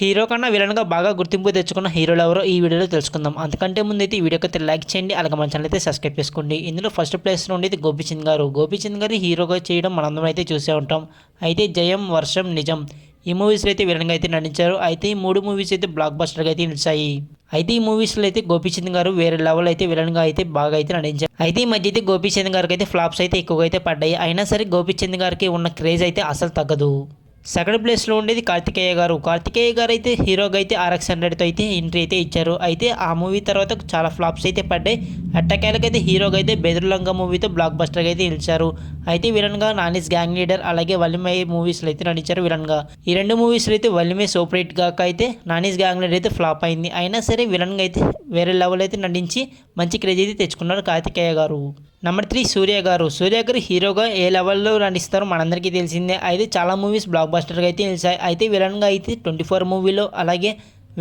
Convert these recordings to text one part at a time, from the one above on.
Hero కన్నా విలన్గా బాగా గుర్తింపు తెచ్చుకున్న హీరోలు ఎవరో ఈ వీడియోలో తెలుసుకుందాం. అంతకంటే ముందు అయితే ఈ వీడియోకి అయితే లైక్ చేయండి, అలాగే మన ఛానల్ అయితే సబ్స్క్రైబ్ చేసుకోండి. ఇందులో ఫస్ట్ ప్లేస్లో ఉండేది గోపీచంద్ గారు. గోపీచంద్ గారు హీరోగా చేయడం మనందరం అయితే చూసే ఉంటాం. అయితే జయం, వర్షం, నిజం ఈ మూవీస్లో అయితే విలన్గా అయితే నటించారు. అయితే ఈ 3 మూవీస్ అయితే బ్లాక్ బస్టర్గా అయితే నిలిచాయి. అయితే ఈ మూవీస్లో అయితే గోపీచంద్ గారు వేరే లెవెల్ అయితే విలన్గా అయితే బాగా అయితే నటించారు. అయితే ఈ మధ్య అయితే గోపీచంద్ గారికి అయితే ఫ్లాప్స్ అయితే ఎక్కువగా అయితే పడ్డాయి. అయినా సరే గోపీచంద్ గారికి ఉన్న క్రేజ్ అయితే అసలు తగ్గదు. సెకండ్ ప్లేస్లో ఉండేది కార్తికేయ గారు. కార్తికేయ గారు అయితే హీరోగా అయితే RX 100తో అయితే ఎంట్రీ అయితే ఇచ్చారు. అయితే ఆ మూవీ తర్వాత చాలా ఫ్లాప్స్ అయితే పడ్డాయి. అట్టకేలకైతే హీరోగా అయితే బెదురులంగా మూవీతో బ్లాక్ బస్టర్గా అయితే నిలిచారు. అయితే విలన్గా నానిస్ గ్యాంగ్ లీడర్ అలాగే వల్లిమై మూవీస్లో అయితే నటించారు విలన్గా. ఈ 2 మూవీస్లో అయితే వల్లిమై సూపర్ హిట్ గాక అయితే నానిస్ గ్యాంగ్ లీడర్ అయితే ఫ్లాప్ అయింది. అయినా సరే విలన్గా అయితే వేరే లెవెల్ అయితే నటించి మంచి క్రేజ్ అయితే తెచ్చుకున్నారు కార్తికేయ గారు. నెంబర్ 3 సూర్య గారు. సూర్య గారు హీరోగా ఏ లెవెల్లో నటిస్తారో మనందరికీ తెలిసిందే. అయితే చాలా మూవీస్ బ్లాక్ బస్టర్గా అయితే నిలిచాయి. అయితే విలన్గా అయితే 24 మూవీలో అలాగే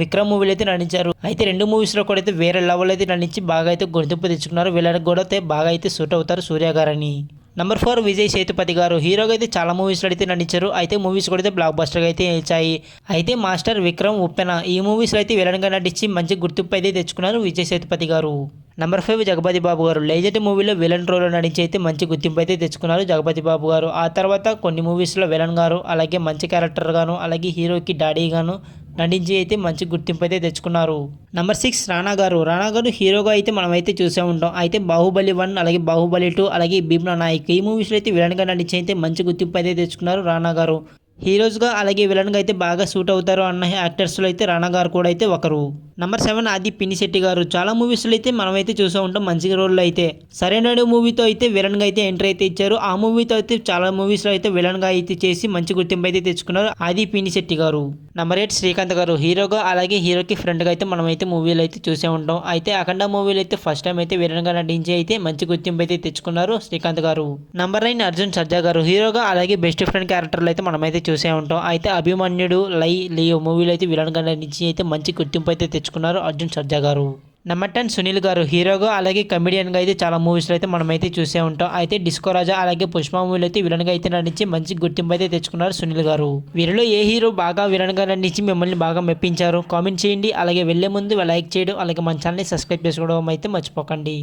విక్రమ్ మూవీలో అయితే నటించారు. అయితే 2 మూవీస్లో కూడా అయితే వేరే లెవెల్ అయితే నటించి బాగా అయితే గుర్తింపు తెచ్చుకున్నారు. విలన్కి కూడా అయితే బాగా అయితే సూట్ అవుతారు సూర్య గారని. నెంబర్ 4 విజయ్ సేతుపతి గారు. హీరోగా అయితే చాలా మూవీస్లో అయితే నటించారు. అయితే మూవీస్ కూడా అయితే బ్లాక్ బస్టర్గా అయితే నిలిచాయి. అయితే మాస్టర్, విక్రమ్, ఉప్పెన ఈ మూవీస్లో అయితే విలన్గా నటించి మంచి గుర్తింపు అయితే తెచ్చుకున్నారు విజయ్ సేతుపతి గారు. నెంబర్ 5 జగపతి బాబు గారు. లెజెండ్ మూవీలో విలన్ రోల్లో నటించి అయితే మంచి గుర్తింపు అయితే తెచ్చుకున్నారు జగపతి బాబు గారు. ఆ తర్వాత కొన్ని మూవీస్లో విలన్ గారు అలాగే మంచి క్యారెక్టర్ గాను అలాగే హీరోకి డాడీ గాను నటించి అయితే మంచి గుర్తింపు అయితే తెచ్చుకున్నారు. నెంబర్ 6 రానా గారు. రానా గారు హీరోగా అయితే మనం అయితే చూసే ఉంటాం. అయితే బాహుబలి 1 అలాగే బాహుబలి 2 అలాగే భీమ్లా నాయక్ ఈ మూవీస్లో అయితే విలన్గా నటించి అయితే మంచి గుర్తింపు అయితే తెచ్చుకున్నారు రానా గారు. హీరోస్గా అలాగే విలన్గా అయితే బాగా సూట్ అవుతారు అన్న యాక్టర్స్లో అయితే రానా గారు కూడా అయితే ఒకరు. నెంబర్ 7 ఆది పినిశెట్టి గారు. చాలా మూవీస్లో అయితే మనమైతే చూసే ఉంటాం మంచి రోల్లో అయితే. సరైనడు మూవీతో అయితే విలన్గా అయితే ఎంట్రీ అయితే ఇచ్చారు. ఆ మూవీతో అయితే చాలా మూవీస్లో అయితే విలన్గా అయితే చేసి మంచి గుర్తింపు అయితే తెచ్చుకున్నారు ఆది పినిశెట్టి గారు. నెంబర్ 8 శ్రీకాంత్ గారు. హీరోగా అలాగే హీరోకి ఫ్రెండ్గా అయితే మనమైతే మూవీలు అయితే చూసే ఉంటాం. అయితే అఖండ మూవీలో అయితే ఫస్ట్ టైం అయితే విలన్గా నటించి అయితే మంచి గుర్తింపు అయితే తెచ్చుకున్నారు శ్రీకాంత్ గారు. నెంబర్ 9 అర్జున్ సర్జా గారు. హీరోగా అలాగే బెస్ట్ ఫ్రెండ్ క్యారెక్టర్లు అయితే మనమైతే చూసే ఉంటాం. అయితే అభిమన్యుడు, లియో మూవీలో అయితే విలన్గా నటించి అయితే మంచి గుర్తింపు అయితే తెచ్చుకున్నారు అర్జున్ సర్జా గారు. నెంబర్ 10 సునీల్ గారు. హీరోగా అలాగే కమెడియన్గా అయితే చాలా మూవీస్లో అయితే మనమైతే చూసే ఉంటాం. అయితే డిస్కో రాజా అలాగే పుష్ప మూవీలో అయితే విలన్గా అయితే నటించి మంచి గుర్తింపు అయితే తెచ్చుకున్నారు సునీల్ గారు. వీరిలో ఏ హీరో బాగా విలన్గా నటించి మిమ్మల్ని బాగా మెప్పించారు కామెంట్ చేయండి. అలాగే వెళ్లే ముందు లైక్ చేయడం అలాగే మన ఛానల్ని సబ్స్క్రైబ్ చేసుకోవడం అయితే మర్చిపోకండి.